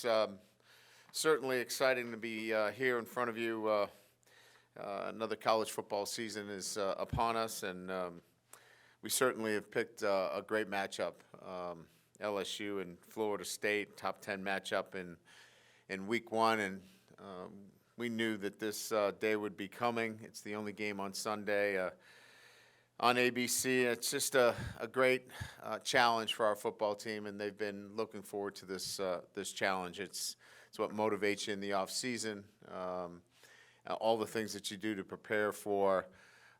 It's certainly exciting to be here in front of you. Another college football season is upon us, and we certainly have picked a great matchup. LSU and Florida State, top 10 matchup in week one, and we knew that this day would be coming. It's the only game on Sunday on ABC. It's just a great challenge for our football team, and they've been looking forward to this challenge. It's what motivates you in the off season. All the things that you do to prepare for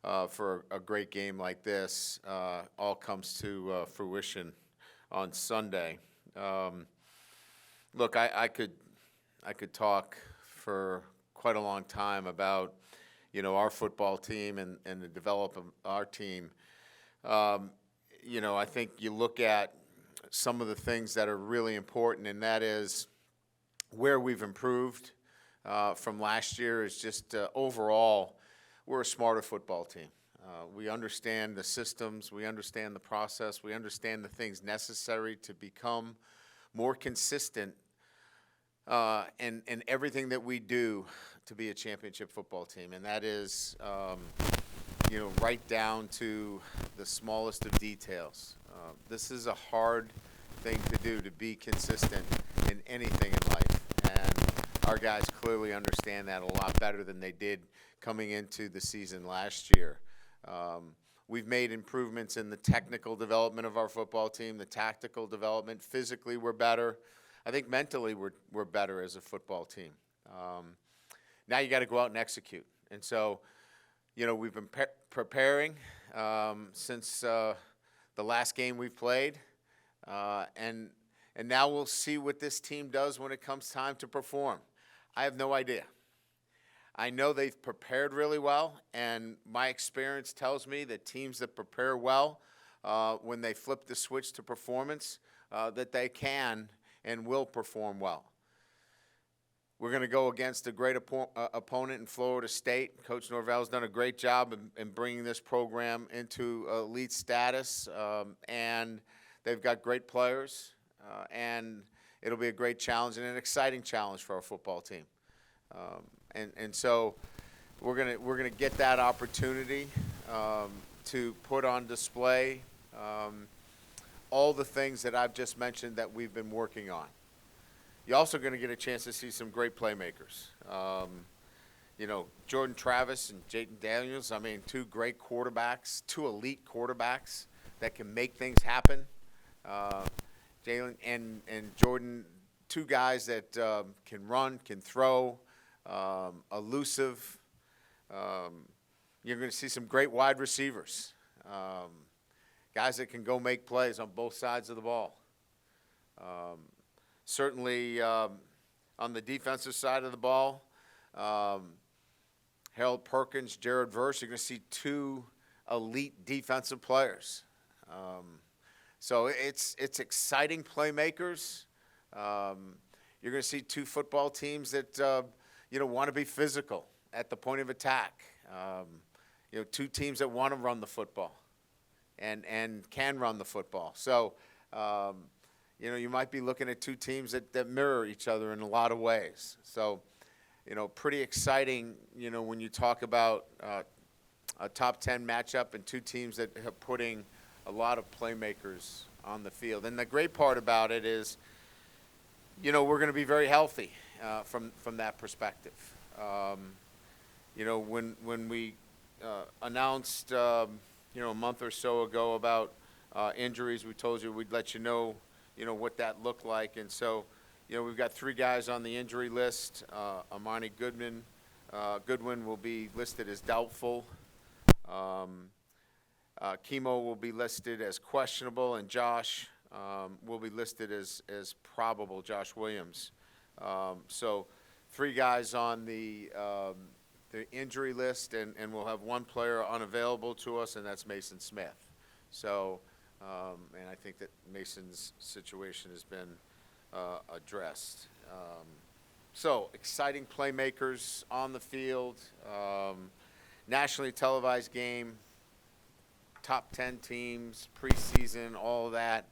a great game like this all comes to fruition on Sunday. Look, I could talk for quite a long time about our football team and the development of our team. I think you look at some of the things that are really important, and that is where we've improved from last year is just overall we're a smarter football team. We understand the systems, we understand the process, we understand the things necessary to become more consistent in everything that we do to be a championship football team, and that is, right down to the smallest of details. This is a hard thing to do, to be consistent in anything in life, and our guys clearly understand that a lot better than they did coming into the season last year. We've made improvements in the technical development of our football team, the tactical development. Physically, we're better. I think mentally we're better as a football team. Now you got to go out and execute. And so, we've been preparing since the last game we've played, and now we'll see what this team does when it comes time to perform. I have no idea. I know they've prepared really well, and my experience tells me that teams that prepare well, when they flip the switch to performance, that they can and will perform well. We're going to go against a great opponent in Florida State. Coach Norvell's done a great job in bringing this program into elite status, and they've got great players, and it'll be a great challenge and an exciting challenge for our football team. And so we're gonna get that opportunity to put on display all the things that I've just mentioned that we've been working on. You're also going to get a chance to see some great playmakers. Jordan Travis and Jaden Daniels, two great quarterbacks, two elite quarterbacks that can make things happen. Jalen and Jordan, two guys that can run, can throw, elusive. You're going to see some great wide receivers, guys that can go make plays on both sides of the ball. Certainly on the defensive side of the ball, Harold Perkins, Jared Verse, you're going to see two elite defensive players. So it's exciting playmakers. You're going to see two football teams that want to be physical at the point of attack. Two teams that want to run the football and can run the football. So you might be looking at two teams that mirror each other in a lot of ways. So, pretty exciting, when you talk about a top 10 matchup and two teams that are putting a lot of playmakers on the field. And the great part about it is, we're going to be very healthy from that perspective. When we announced, a month or so ago about injuries, we told you we'd let you know what that looked like. And so, we've got three guys on the injury list. Amani Goodwin will be listed as doubtful. Chemo will be listed as questionable, and Josh will be listed as probable, Josh Williams. So three guys on the injury list, and we'll have one player unavailable to us, and that's Mason Smith. So, and I think that Mason's situation has been addressed. So exciting playmakers on the field, nationally televised game, top 10 teams, preseason, all of that.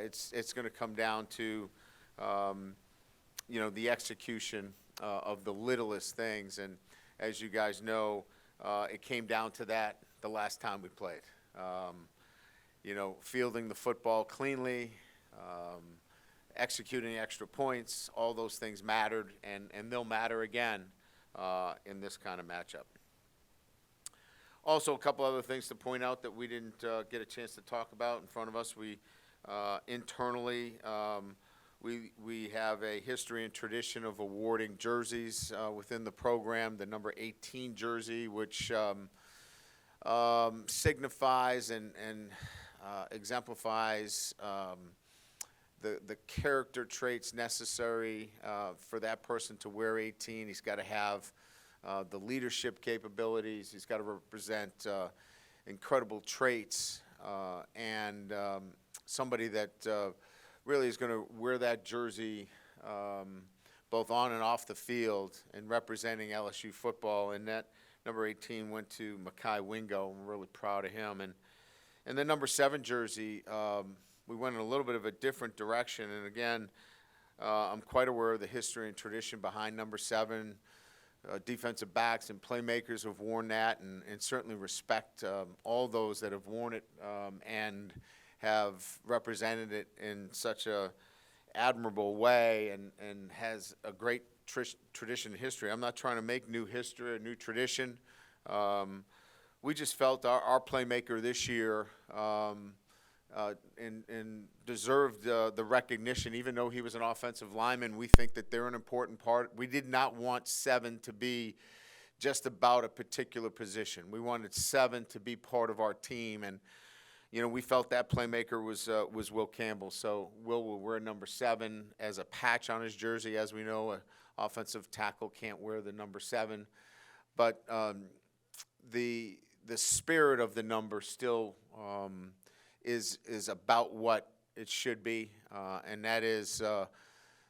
It's going to come down to the execution of the littlest things. And as you guys know, it came down to that the last time we played. Fielding the football cleanly, executing extra points, all those things mattered, and they'll matter again in this kind of matchup. Also, a couple other things to point out that we didn't get a chance to talk about in front of us. We internally, we have a history and tradition of awarding jerseys within the program. The number 18 jersey, which signifies and exemplifies the character traits necessary for that person to wear 18. He's got to have the leadership capabilities. He's got to represent incredible traits and somebody that really is going to wear that jersey both on and off the field and representing LSU football. And that number 18 went to Mekhi Wingo. I'm really proud of him. And the number 7 jersey, we went in a little bit of a different direction. And again, I'm quite aware of the history and tradition behind number 7. Defensive backs and playmakers have worn that, and certainly respect all those that have worn it and have represented it in such a admirable way and has a great tradition and history. I'm not trying to make new history, a new tradition. We just felt our playmaker this year and deserved the recognition, even though he was an offensive lineman. We think that they're an important part. We did not want 7 to be just about a particular position. We wanted 7 to be part of our team, and we felt that playmaker was Will Campbell. So will wear number 7 as a patch on his jersey. As we know, an offensive tackle can't wear the number 7, but the spirit of the number still is about what it should be, and that is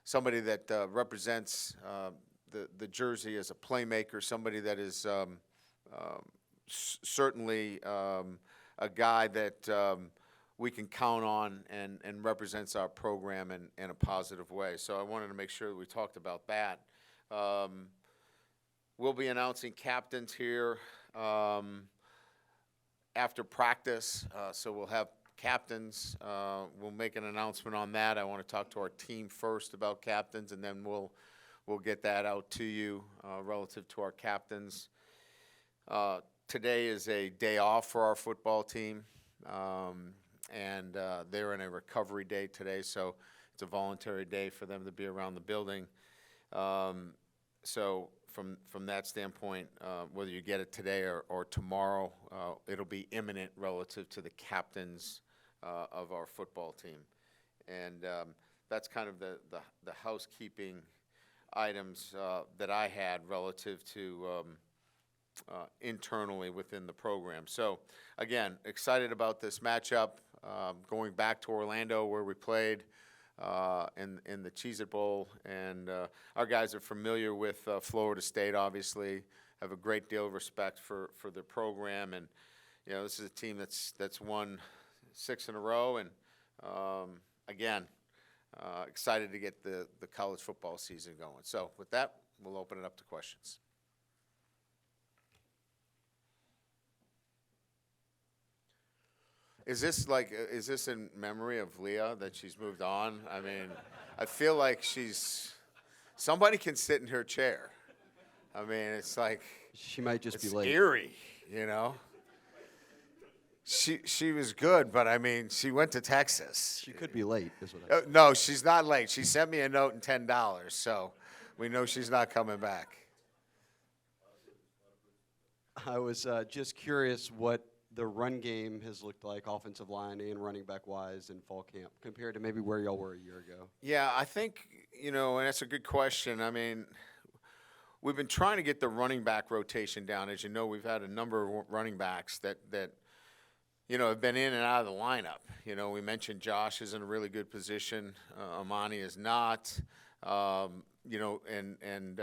somebody that represents the jersey as a playmaker, somebody that is certainly a guy that we can count on and represents our program in a positive way. So I wanted to make sure that we talked about that. We'll be announcing captains here after practice, so we'll have captains. We'll make an announcement on that. I want to talk to our team first about captains, and then we'll get that out to you relative to our captains. Today is a day off for our football team, and they're in a recovery day today, so it's a voluntary day for them to be around the building. So from that standpoint, whether you get it today or tomorrow, it'll be imminent relative to the captains of our football team. And that's kind of the housekeeping items that I had relative to internally within the program. So, again, excited about this matchup, going back to Orlando where we played in the Cheez-It Bowl. And our guys are familiar with Florida State, obviously, have a great deal of respect for their program. And, this is a team that's won 6 in a row. And, again, excited to get the college football season going. So with that, we'll open it up to questions. Is this in memory of Leah that she's moved on? I mean, I feel like somebody can sit in her chair. I mean, it's like she might just be late. Eerie, She was good, but I mean, she went to Texas. She could be late, is what No, she's not late. She sent me a note and $10, so we know she's not coming back. I was just curious what the run game has looked like, offensive line and running back wise in fall camp, compared to maybe where y'all were a year ago. Yeah, I think, and that's a good question. I mean, we've been trying to get the running back rotation down. As you know, we've had a number of running backs that have been in and out of the lineup. We mentioned Josh is in a really good position. Amani is not. And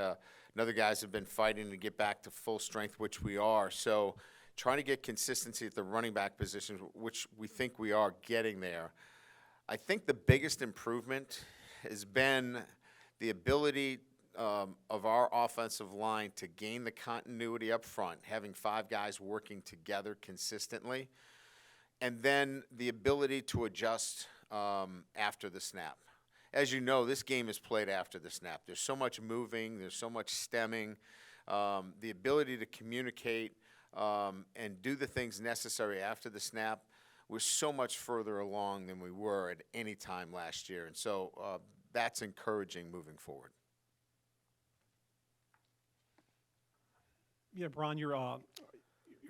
other guys have been fighting to get back to full strength, which we are. So trying to get consistency at the running back position, which we think we are getting there. I think the biggest improvement has been the ability of our offensive line to gain the continuity up front, having 5 guys working together consistently, and then the ability to adjust after the snap. As you know, this game is played after the snap. There's so much moving, there's so much stemming. The ability to communicate and do the things necessary after the snap, we're so much further along than we were at any time last year. And so that's encouraging moving forward. Yeah, Brian, your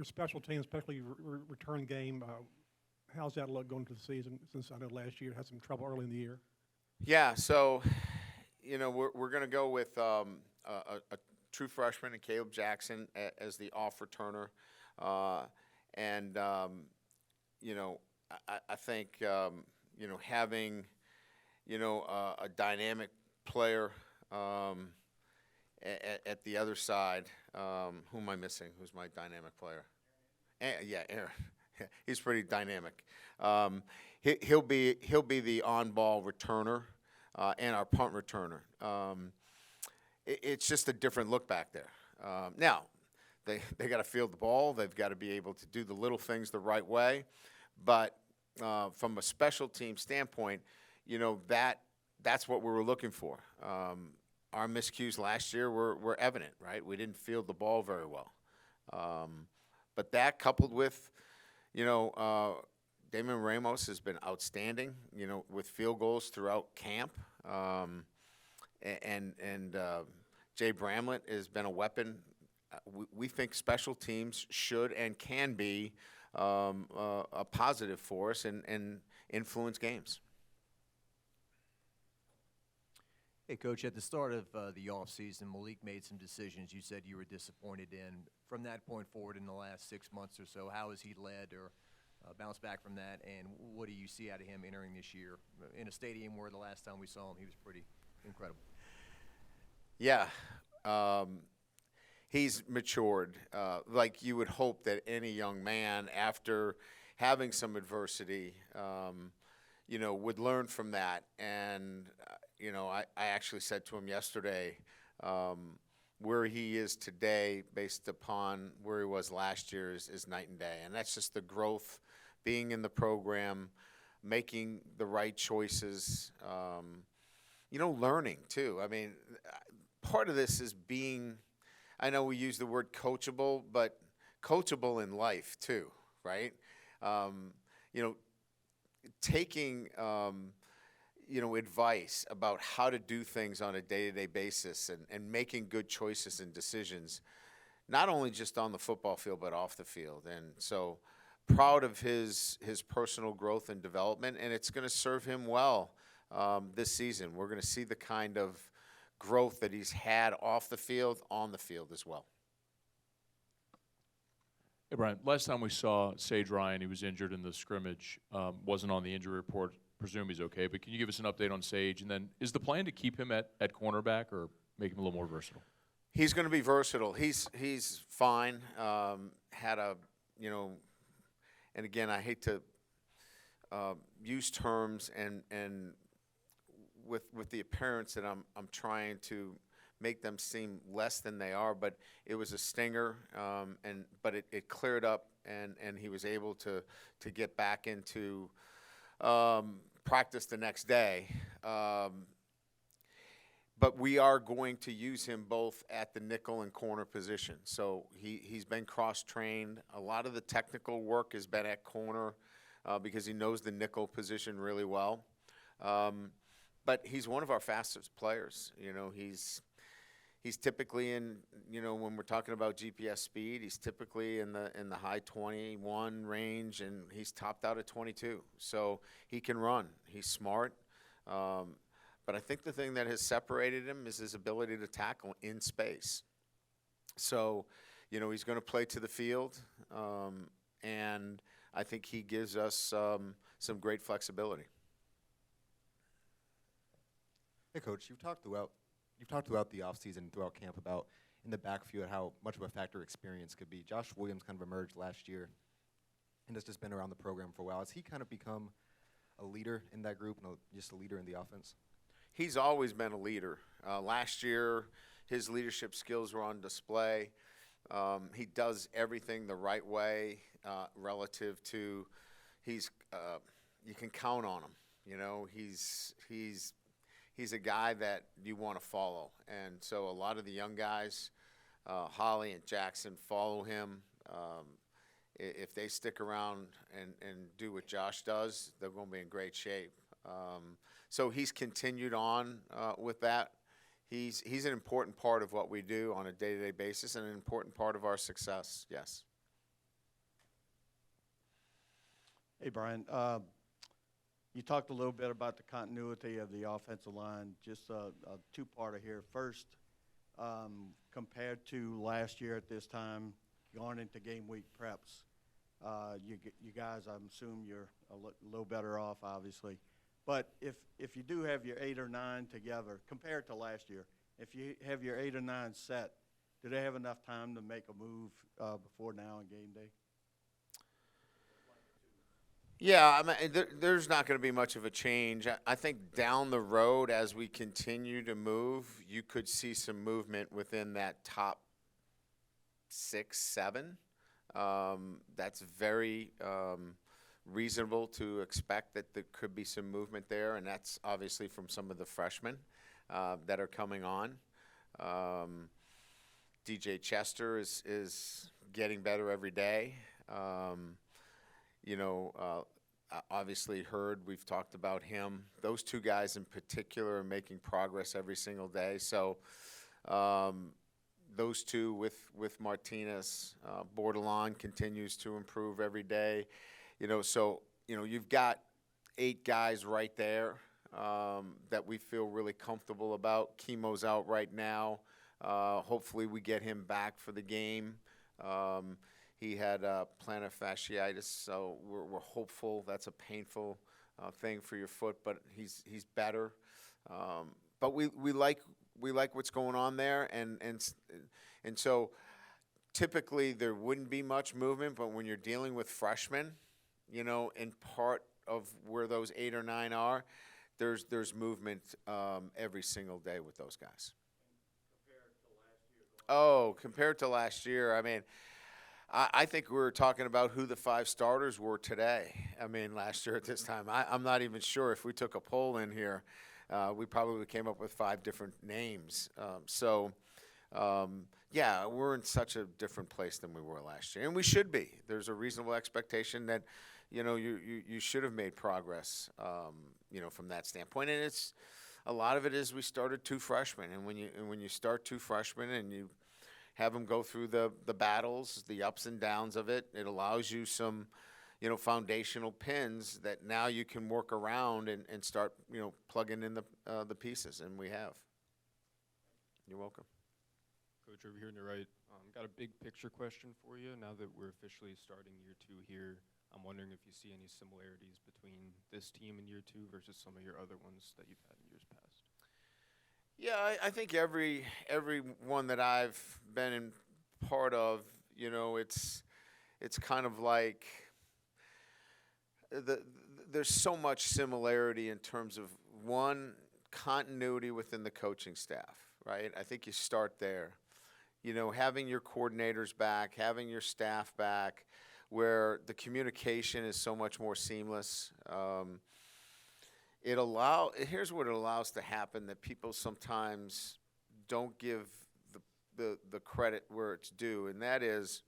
special team, especially your return game, how's that look going into the season? Since I know last year had some trouble early in the year. Yeah, so, we're going to go with a true freshman and Caleb Jackson as the off returner. I think, having, a dynamic player at the other side. Who am I missing? Who's my dynamic player? Aaron. He's pretty dynamic. He'll be the on-ball returner and our punt returner. It's just a different look back there. Now, they got to field the ball. They've got to be able to do the little things the right way. But from a special team standpoint, that's what we were looking for. Our miscues last year were evident, right? We didn't field the ball very well. But that coupled with, Damon Ramos has been outstanding, with field goals throughout camp. Jay Bramlett has been a weapon. We think special teams should and can be a positive for us and influence games. Hey, Coach, at the start of the offseason, Malik made some decisions you said you were disappointed in. From that point forward in the last 6 months or so, how has he led or bounced back from that, and what do you see out of him entering this year in a stadium where the last time we saw him he was pretty incredible? Yeah. He's matured, like you would hope that any young man, after having some adversity, would learn from that. And, I actually said to him yesterday, where he is today based upon where he was last year is night and day. And that's just the growth, being in the program, making the right choices, learning too. I mean, part of this is being, I know we use the word coachable, but coachable in life too, right? Taking, advice about how to do things on a day-to-day basis and making good choices and decisions, not only just on the football field, but off the field. And so proud of his personal growth and development, and it's going to serve him well this season. We're going to see the kind of growth that he's had off the field, on the field as well. Hey, Brian, last time we saw Sage Ryan, he was injured in the scrimmage, wasn't on the injury report. Presume he's okay, but can you give us an update on Sage? And then is the plan to keep him at cornerback or make him a little more versatile? He's going to be versatile. He's fine. Had a, and again, I hate to use terms and with the appearance that I'm trying to make them seem less than they are, but it was a stinger, but it cleared up, and he was able to get back into practice the next day. But we are going to use him both at the nickel and corner position. So he's been cross-trained. A lot of the technical work has been at corner because he knows the nickel position really well. But he's one of our fastest players. He's typically in, when we're talking about GPS speed, he's typically in the high 21 range, and he's topped out at 22. So he can run. He's smart. But I think the thing that has separated him is his ability to tackle in space. So, he's going to play to the field, and I think he gives us some great flexibility. Hey, Coach, you've talked throughout the offseason, throughout camp, about in the backfield how much of a factor experience could be. Josh Williams kind of emerged last year and has just been around the program for a while. Has he kind of become a leader in that group and just a leader in the offense? he's always been a leader. Last year, his leadership skills were on display. He does everything the right way relative to you can count on him. You know, he's a guy that you want to follow. And so a lot of the young guys, Holly and Jackson, follow him. If they stick around and do what Josh does, they're going to be in great shape. So he's continued on with that. He's an important part of what we do on a day-to-day basis and an important part of our success, yes. Hey, Brian. You talked a little bit about the continuity of the offensive line. Just a two-parter here. First, compared to last year at this time, going into game week preps, you guys, I'm assuming you're a little better off, obviously. But if you do have your 8 or 9 together, compared to last year, if you have your 8 or 9 set, do they have enough time to make a move before now on game day? Yeah, I mean, there's not going to be much of a change. I think down the road, as we continue to move, you could see some movement within that top 6, 7. That's very reasonable to expect that there could be some movement there, and that's obviously from some of the freshmen that are coming on. DJ Chester is getting better every day. Obviously Hurd, we've talked about him. Those two guys in particular are making progress every single day. So those two with Martinez, Bordelon continues to improve every day. You've got 8 guys right there that we feel really comfortable about. Chemo's out right now. Hopefully we get him back for the game. He had plantar fasciitis, so we're hopeful. That's a painful thing for your foot, but he's better. But we like what's going on there, and so typically there wouldn't be much movement, but when you're dealing with freshmen, in part of where those 8 or 9 are, there's movement every single day with those guys. Compared to last year, I mean, I think we were talking about who the 5 starters were today. I mean, last year at this time. I'm not even sure if we took a poll in here. We probably came up with 5 different names. Yeah, we're in such a different place than we were last year. And we should be. There's a reasonable expectation that, you should have made progress, from that standpoint. And a lot of it is we started 2 freshmen. And when you start 2 freshmen and you have them go through the battles, the ups and downs of it, it allows you some, foundational pins that now you can work around and start, plugging in the pieces, and we have. You're welcome. Coach, over here on the right, got a big picture question for you. Now that we're officially starting year 2 here, I'm wondering if you see any similarities between this team in year 2 versus some of your other ones that you've had in years past. Yeah, I think every one that I've been in part of, it's kind of like there's so much similarity in terms of, one, continuity within the coaching staff, right? I think you start there. Having your coordinators back, having your staff back, where the communication is so much more seamless. Here's what it allows to happen that people sometimes don't give the credit where it's due, and that is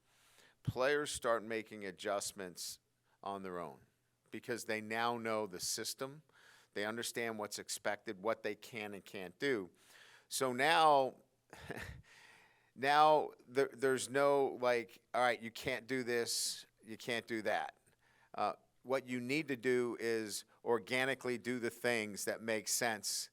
players start making adjustments on their own because they now know the system. They understand what's expected, what they can and can't do. So now there's no all right, you can't do this, you can't do that. What you need to do is organically do the things that make sense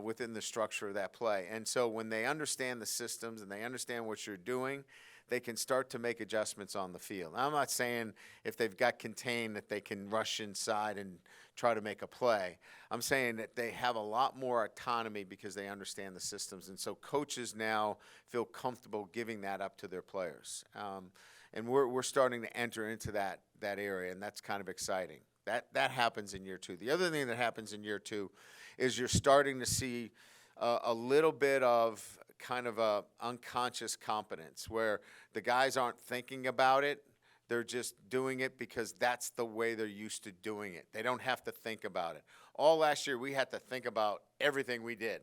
within the structure of that play. And so when they understand the systems and they understand what you're doing, they can start to make adjustments on the field. Now, I'm not saying if they've got contained that they can rush inside and try to make a play. I'm saying that they have a lot more autonomy because they understand the systems. And so coaches now feel comfortable giving that up to their players. And we're starting to enter into that area, and that's kind of exciting. That happens in year 2. The other thing that happens in year 2 is you're starting to see a little bit of kind of a unconscious competence where the guys aren't thinking about it. They're just doing it because that's the way they're used to doing it. They don't have to think about it. All last year, we had to think about everything we did,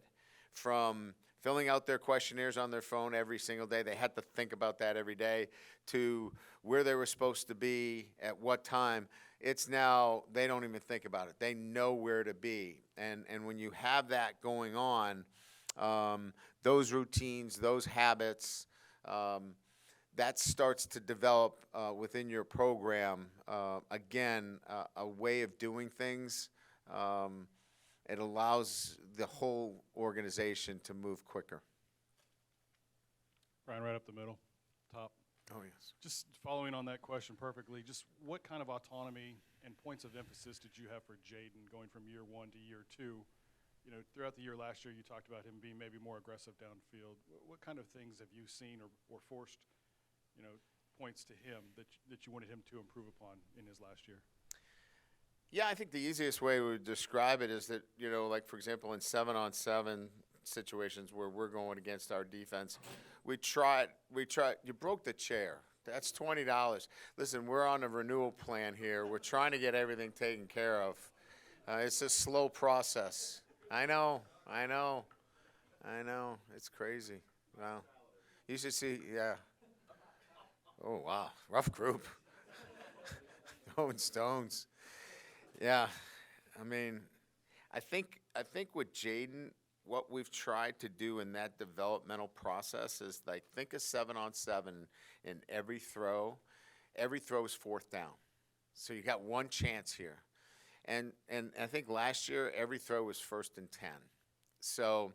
from filling out their questionnaires on their phone every single day. They had to think about that every day, to where they were supposed to be at what time. It's now, they don't even think about it. They know where to be. And when you have that going on, those routines, those habits, that starts to develop within your program, again, a way of doing things. It allows the whole organization to move quicker. Brian, right up the middle, top. Oh, yes. Just following on that question perfectly, just what kind of autonomy and points of emphasis did you have for Jaden going from year 1 to year 2? You know, throughout the year last year, you talked about him being maybe more aggressive downfield. What kind of things have you seen or forced, you know, points to him that you wanted him to improve upon in his last year? Yeah, I think the easiest way to describe it is that, you know, like, for example, in 7-on-7 situations where we're going against our defense, we tried, you broke the chair. That's $20. Listen, we're on a renewal plan here. We're trying to get everything taken care of. It's a slow process. I know. It's crazy. Wow. You should see, yeah. Oh, wow. Rough group. Throwing stones. Yeah. I mean, I think with Jaden, what we've tried to do in that developmental process is, like, think of 7-on-7 in every throw. Every throw is 4th down. So you got one chance here. And I think last year every throw was 1st and 10. So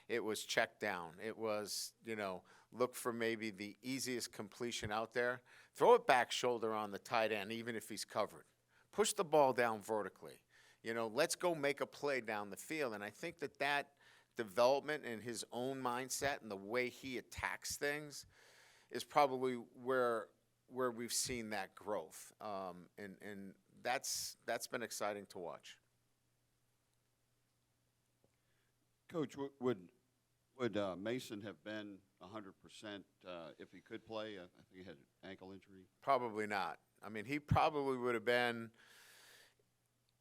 it was check down. It was, you know, look for maybe the easiest completion out there. Throw it back shoulder on the tight end, even if he's covered. Push the ball down vertically. You know, let's go make a play down the field. And I think that development in his own mindset and the way he attacks things is probably where we've seen that growth. And that's been exciting to watch. Coach, would Mason have been 100% if he could play? I think he had an ankle injury. Probably not. I mean, he probably would have been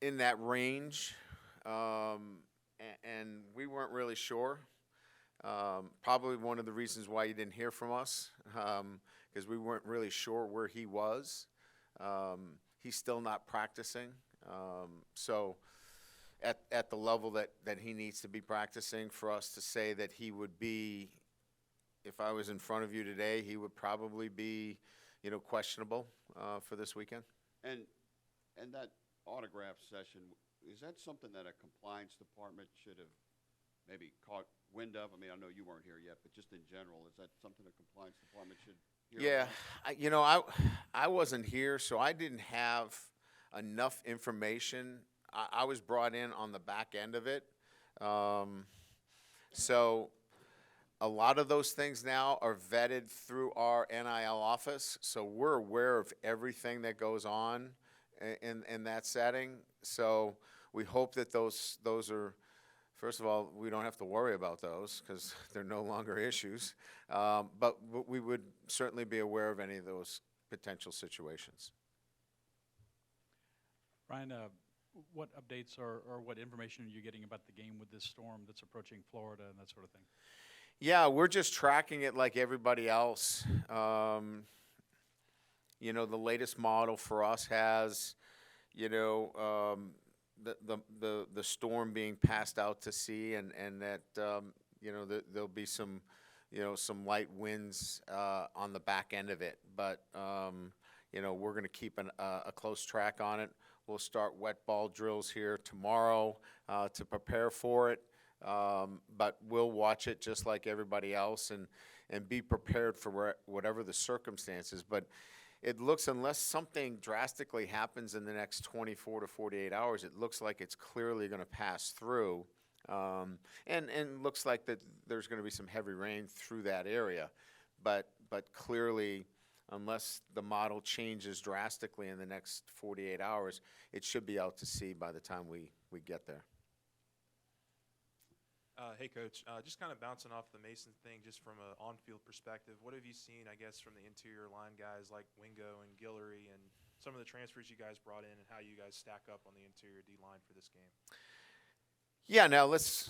in that range, and we weren't really sure. Probably one of the reasons why you didn't hear from us, because we weren't really sure where he was. He's still not practicing, so at the level that he needs to be practicing for us to say that he would be, if I was in front of you today, he would probably be, you know, questionable for this weekend. And that autograph session, is that something that a compliance department should have maybe caught wind of? I mean, I know you weren't here yet, but just in general, is that something a compliance department should hear about? I wasn't here, so I didn't have enough information. I was brought in on the back end of it. So a lot of those things now are vetted through our NIL office, so we're aware of everything that goes on in that setting. So we hope that those are, first of all, we don't have to worry about those because they're no longer issues. But we would certainly be aware of any of those potential situations. Brian, what updates or what information are you getting about the game with this storm that's approaching Florida and that sort of thing? Yeah, we're just tracking it like everybody else. You know, the latest model for us has, you know, the storm being passed out to sea, and that you know, there'll be some, you know, some light winds on the back end of it. But you know, we're going to keep a close track on it. We'll start wet ball drills here tomorrow to prepare for it. But we'll watch it just like everybody else and be prepared for whatever the circumstances. But it looks, unless something drastically happens in the next 24 to 48 hours, it looks like it's clearly going to pass through. And looks like that there's going to be some heavy rain through that area. But clearly, unless the model changes drastically in the next 48 hours, it should be out to sea by the time we get there. Hey, Coach. Just kind of bouncing off the Mason thing, just from an on-field perspective, what have you seen, I guess, from the interior line guys like Wingo and Guillory and some of the transfers you guys brought in and how you guys stack up on the interior D-line for this game? Yeah, now let's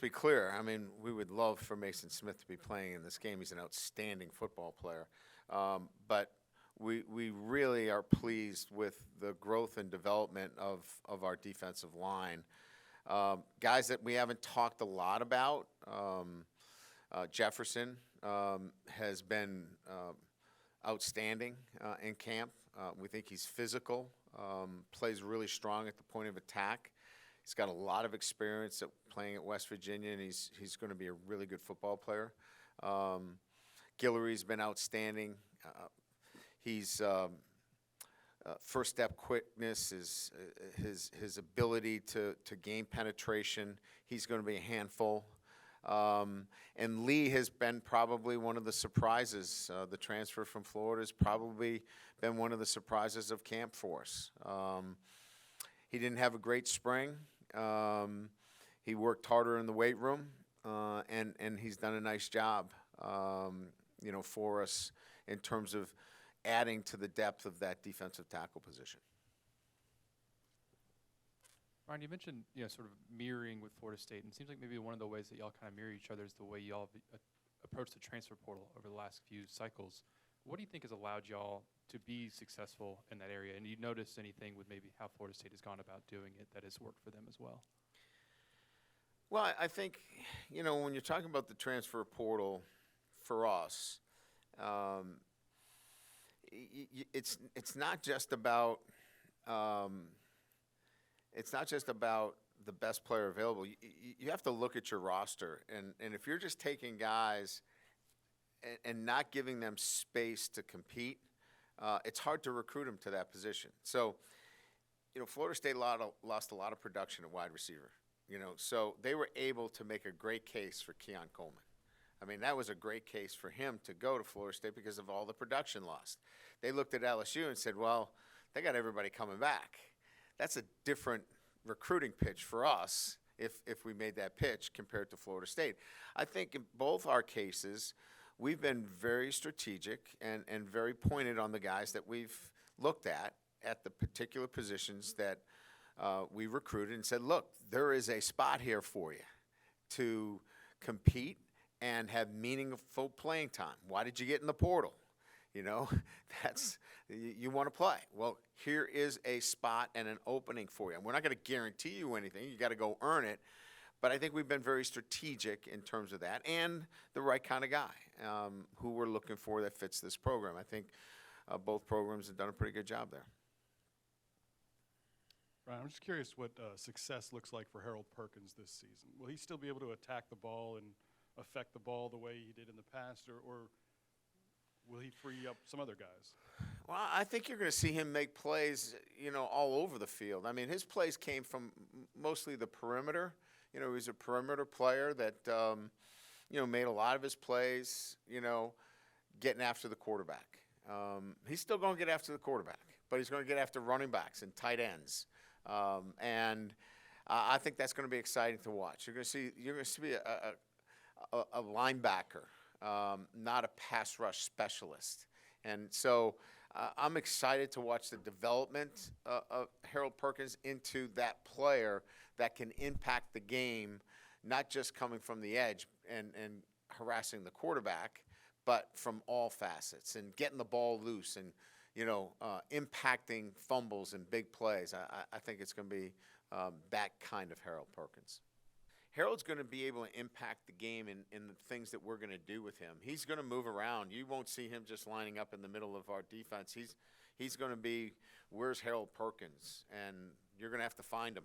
be clear. I mean, we would love for Mason Smith to be playing in this game. He's an outstanding football player. But we really are pleased with the growth and development of our defensive line. Guys that we haven't talked a lot about, Jefferson has been outstanding in camp. We think he's physical, plays really strong at the point of attack. He's got a lot of experience at playing at West Virginia, and he's going to be a really good football player. Guillory's been outstanding. He's first step quickness, his ability to gain penetration. He's going to be a handful. And Lee has been probably one of the surprises. The transfer from Florida has probably been one of the surprises of camp for us. He didn't have a great spring. He worked harder in the weight room, and he's done a nice job, for us in terms of adding to the depth of that defensive tackle position. Brian, you mentioned sort of mirroring with Florida State, and it seems like maybe one of the ways that y'all kind of mirror each other is the way y'all approach the transfer portal over the last few cycles. What do you think has allowed y'all to be successful in that area? And you notice anything with maybe how Florida State has gone about doing it that has worked for them as well? Well, I think, when you're talking about the transfer portal for us, it's not just about the best player available. You have to look at your roster, and if you're just taking guys and not giving them space to compete, it's hard to recruit them to that position. So, Florida State lost a lot of production at wide receiver. So they were able to make a great case for Keon Coleman. I mean, that was a great case for him to go to Florida State because of all the production lost. They looked at LSU and said, well, they got everybody coming back. That's a different recruiting pitch for us if we made that pitch compared to Florida State. I think in both our cases, we've been very strategic and very pointed on the guys that we've looked at the particular positions that we recruited and said, look, there is a spot here for you to compete and have meaningful playing time. Why did you get in the portal? You want to play. Well, here is a spot and an opening for you. And we're not going to guarantee you anything. You got to go earn it. But I think we've been very strategic in terms of that and the right kind of guy who we're looking for that fits this program. I think both programs have done a pretty good job there. Brian, I'm just curious what success looks like for Harold Perkins this season. Will he still be able to attack the ball and affect the ball the way he did in the past, or will he free up some other guys? Well, I think you're going to see him make plays, all over the field. I mean, his plays came from mostly the perimeter. He's a perimeter player that, made a lot of his plays, getting after the quarterback. He's still going to get after the quarterback, but he's going to get after running backs and tight ends. And I think that's going to be exciting to watch. You're going to see a linebacker, not a pass rush specialist. And so I'm excited to watch the development of Harold Perkins into that player that can impact the game, not just coming from the edge and harassing the quarterback, but from all facets and getting the ball loose and, impacting fumbles and big plays. I think it's going to be that kind of Harold Perkins. Harold's going to be able to impact the game in the things that we're going to do with him. He's going to move around. You won't see him just lining up in the middle of our defense. He's going to be, where's Harold Perkins? And you're going to have to find him,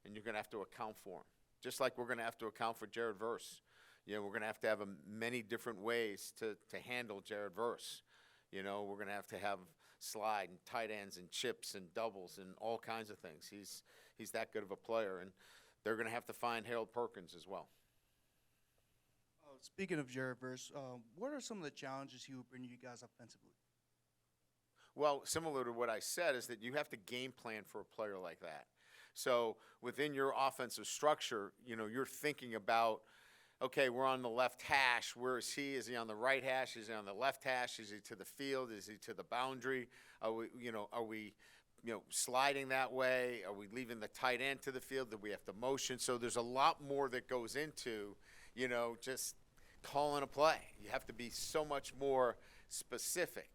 and you're going to have to account for him. Just like we're going to have to account for Jared Verse. We're going to have many different ways to handle Jared Verse. We're going to have slide and tight ends and chips and doubles and all kinds of things. He's that good of a player, and they're going to have to find Harold Perkins as well. Speaking of Jared Verse, what are some of the challenges he would bring you guys offensively? Well, similar to what I said, is that you have to game plan for a player like that. So within your offensive structure, you know, you're thinking about, okay, we're on the left hash. Where is he? Is he on the right hash? Is he on the left hash? Is he to the field? Is he to the boundary? Are we sliding that way? Are we leaving the tight end to the field? Do we have to motion? So there's a lot more that goes into, just calling a play. You have to be so much more specific.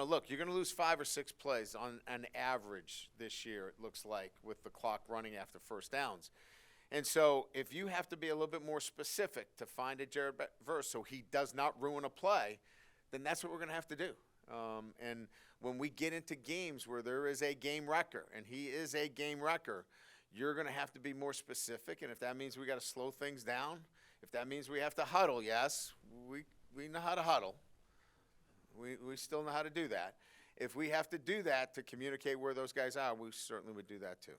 Look, you're going to lose 5 or 6 plays on an average this year, it looks like, with the clock running after first downs. And so if you have to be a little bit more specific to find a Jared Verse so he does not ruin a play, then that's what we're going to have to do. And when we get into games where there is a game wrecker, and he is a game wrecker, you're going to have to be more specific. And if that means we got to slow things down, if that means we have to huddle, yes, we know how to huddle. We still know how to do that. If we have to do that to communicate where those guys are, we certainly would do that too.